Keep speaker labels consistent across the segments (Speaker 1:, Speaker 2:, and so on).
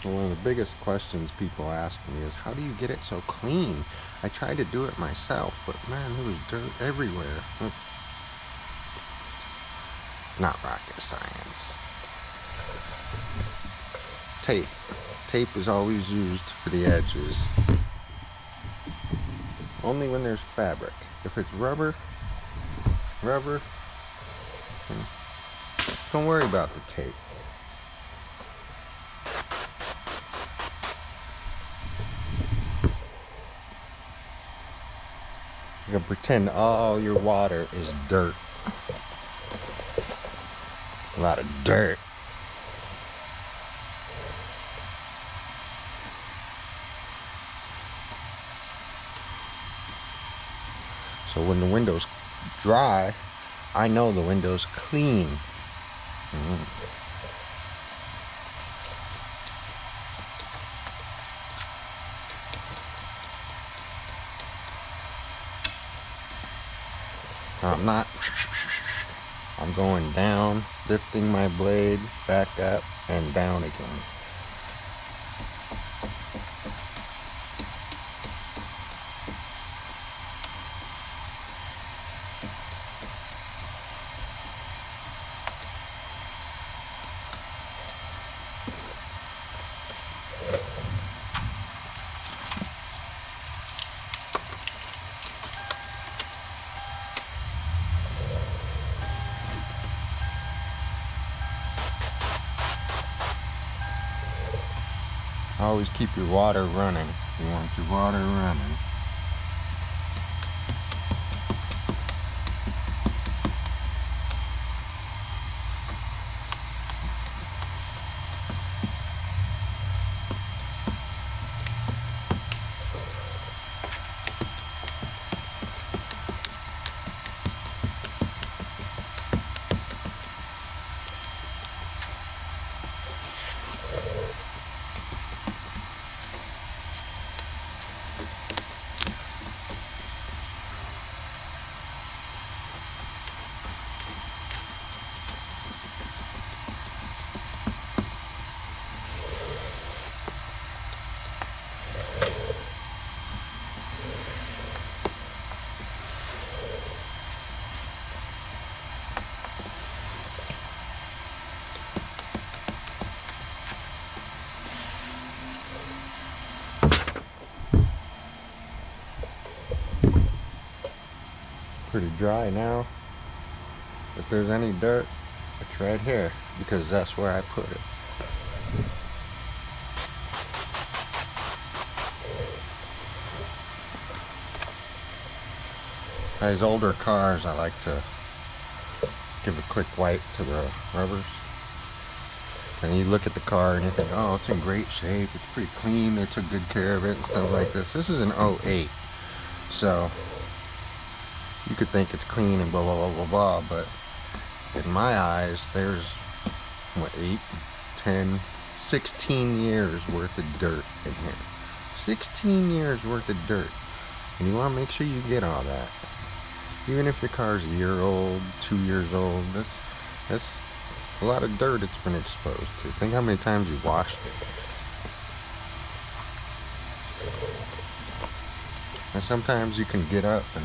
Speaker 1: One of the biggest questions people ask me is, how do you get it so clean? I tried to do it myself, but man, there was dirt everywhere. Not rocket science. Tape. Tape is always used for the edges. Only when there's fabric. If it's rubber, don't worry about the tape. You can pretend all your water is dirt. A lot of dirt. So when the window's dry, I know the window's clean. I'm going down, lifting my blade back up and down again. Always keep your water running. You want your water running. Pretty dry now. If there's any dirt, it's right here because that's where I put it. These older cars, I like to give a quick wipe to the rubbers. And you look at the car and you think, oh, it's in great shape, it's pretty clean, they took good care of it and stuff like this. This is an 08, so you could think it's clean and blah, blah, blah, blah, blah, but in my eyes, there's, what, 8, 10, 16 years worth of dirt in here. 16 years worth of dirt. And you want to make sure you get all that. Even if your car's a year old, 2 years old, that's a lot of dirt it's been exposed to. Think how many times you washed it. And sometimes you can get up and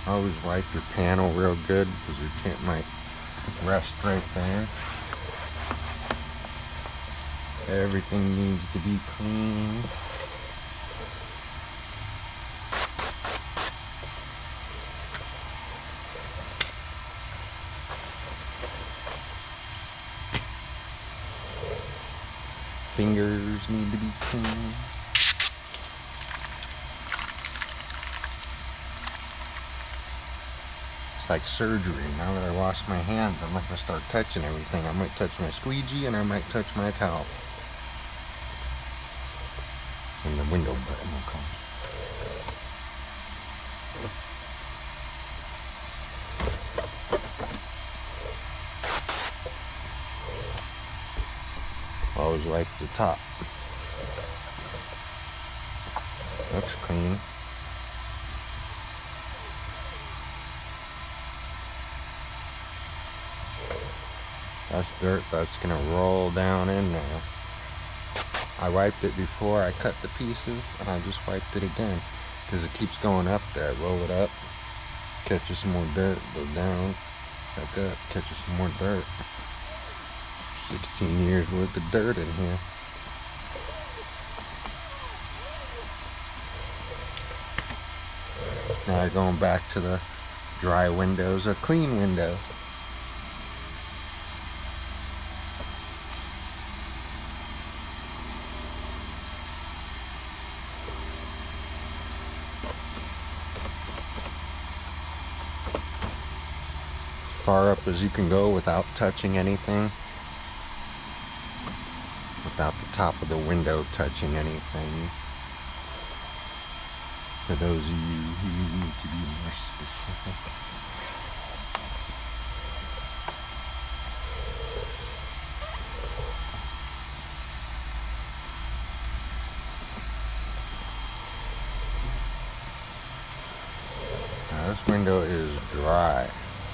Speaker 1: always wipe your panel real good because your tint might rest right there. Everything needs to be clean. Fingers need to be clean. It's like surgery. Now that I wash my hands, I'm not going to start touching everything. I might touch my squeegee and I might touch my towel. And the window button will come. Always wipe the top. Looks clean. That's dirt that's gonna roll down in there. I wiped it before I cut the pieces, and I just wiped it again because it keeps going up there. Roll it up, catches some more dirt, go down, back up, catches some more dirt. 16 years worth of dirt in here. Now going back to the dry windows, a clean window. Far up as you can go without touching anything, without the top of the window touching anything. For those of you who need to be more specific. Now this window is dry.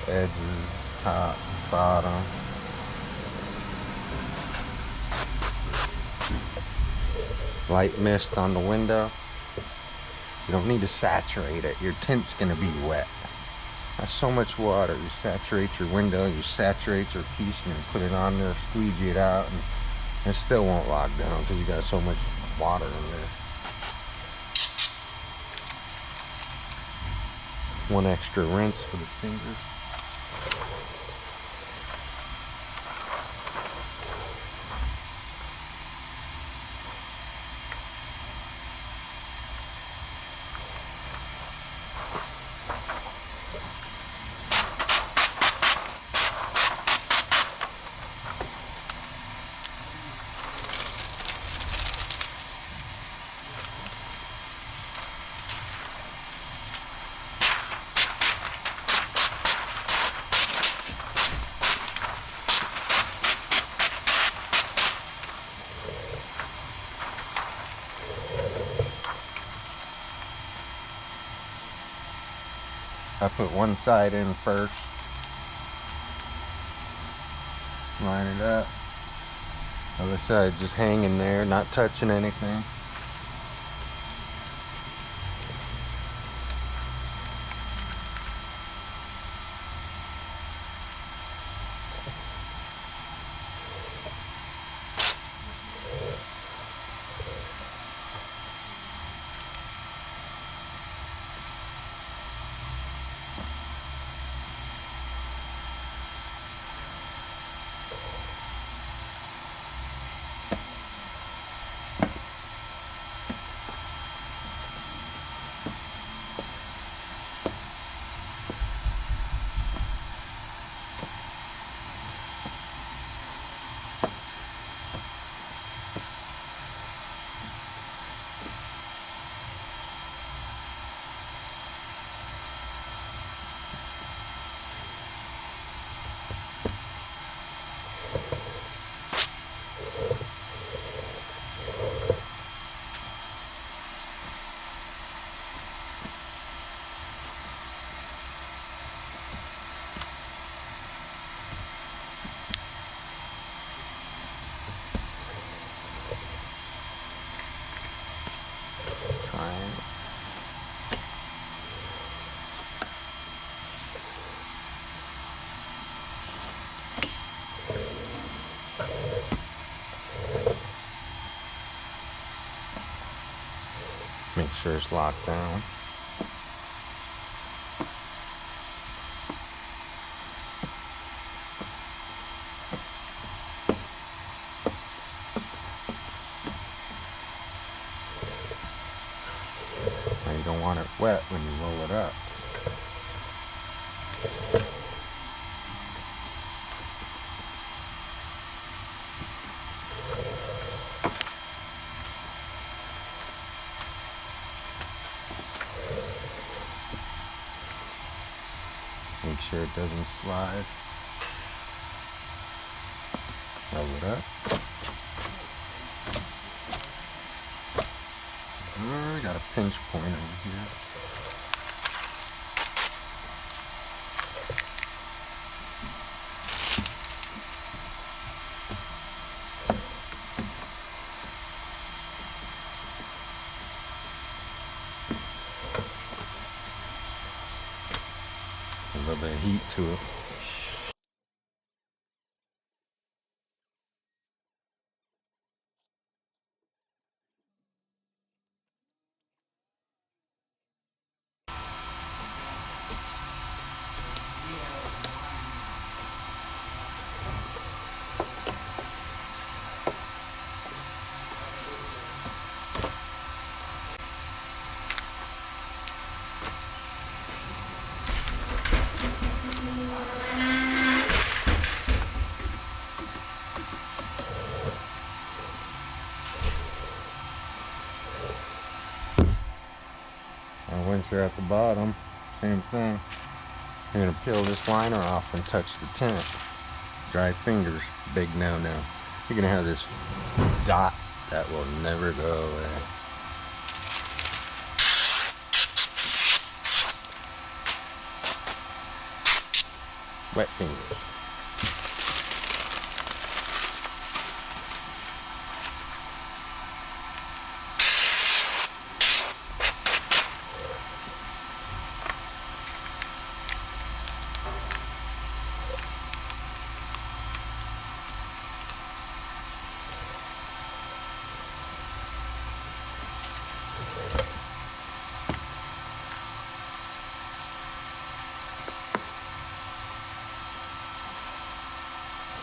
Speaker 1: Edges, top, bottom. Light mist on the window. You don't need to saturate it. Your tint's gonna be wet. That's so much water. You saturate your window, you saturate your piece, and you put it on there, squeegee it out, and it still won't lock down because you got so much water in there. One extra rinse for the fingers. I put one side in first, line it up, other side just hanging there, not touching anything. Make sure it's locked down. Now you don't want it wet when you roll it up. Make sure it doesn't slide. Roll it up. I got a pinch point over here. little bit of heat to it. And once you're at the bottom, same thing. You're gonna peel this liner off and touch the tint. Dry fingers, big no-no. You're gonna have this dot that will never go away. Wet fingers.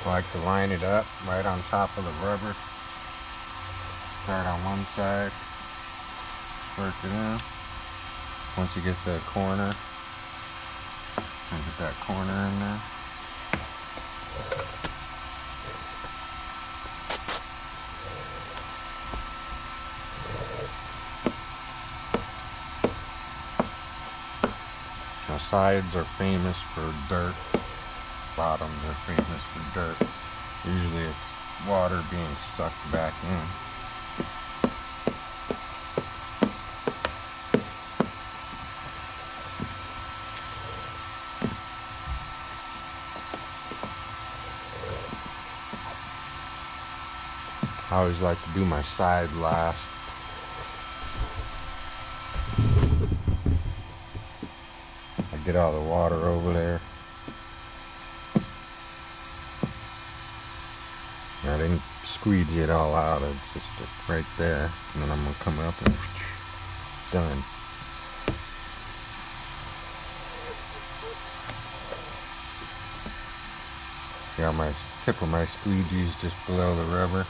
Speaker 1: I like to line it up right on top of the rubber. Start on one side, work it in. Once you get to the corner, and get that corner in there. Now sides are famous for dirt. Bottoms are famous for dirt. Usually it's water being sucked back in. I always like to do my side last. I get all the water over there. I didn't squeegee it all out, it's just right there. And then I'm gonna come up and done. Got my tip of my squeegees just below the rubber.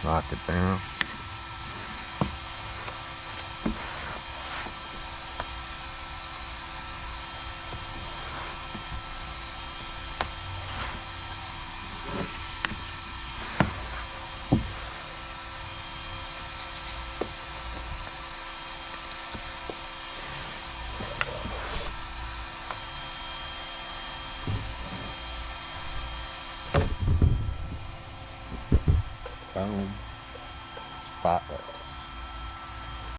Speaker 1: Lock it down. Boom.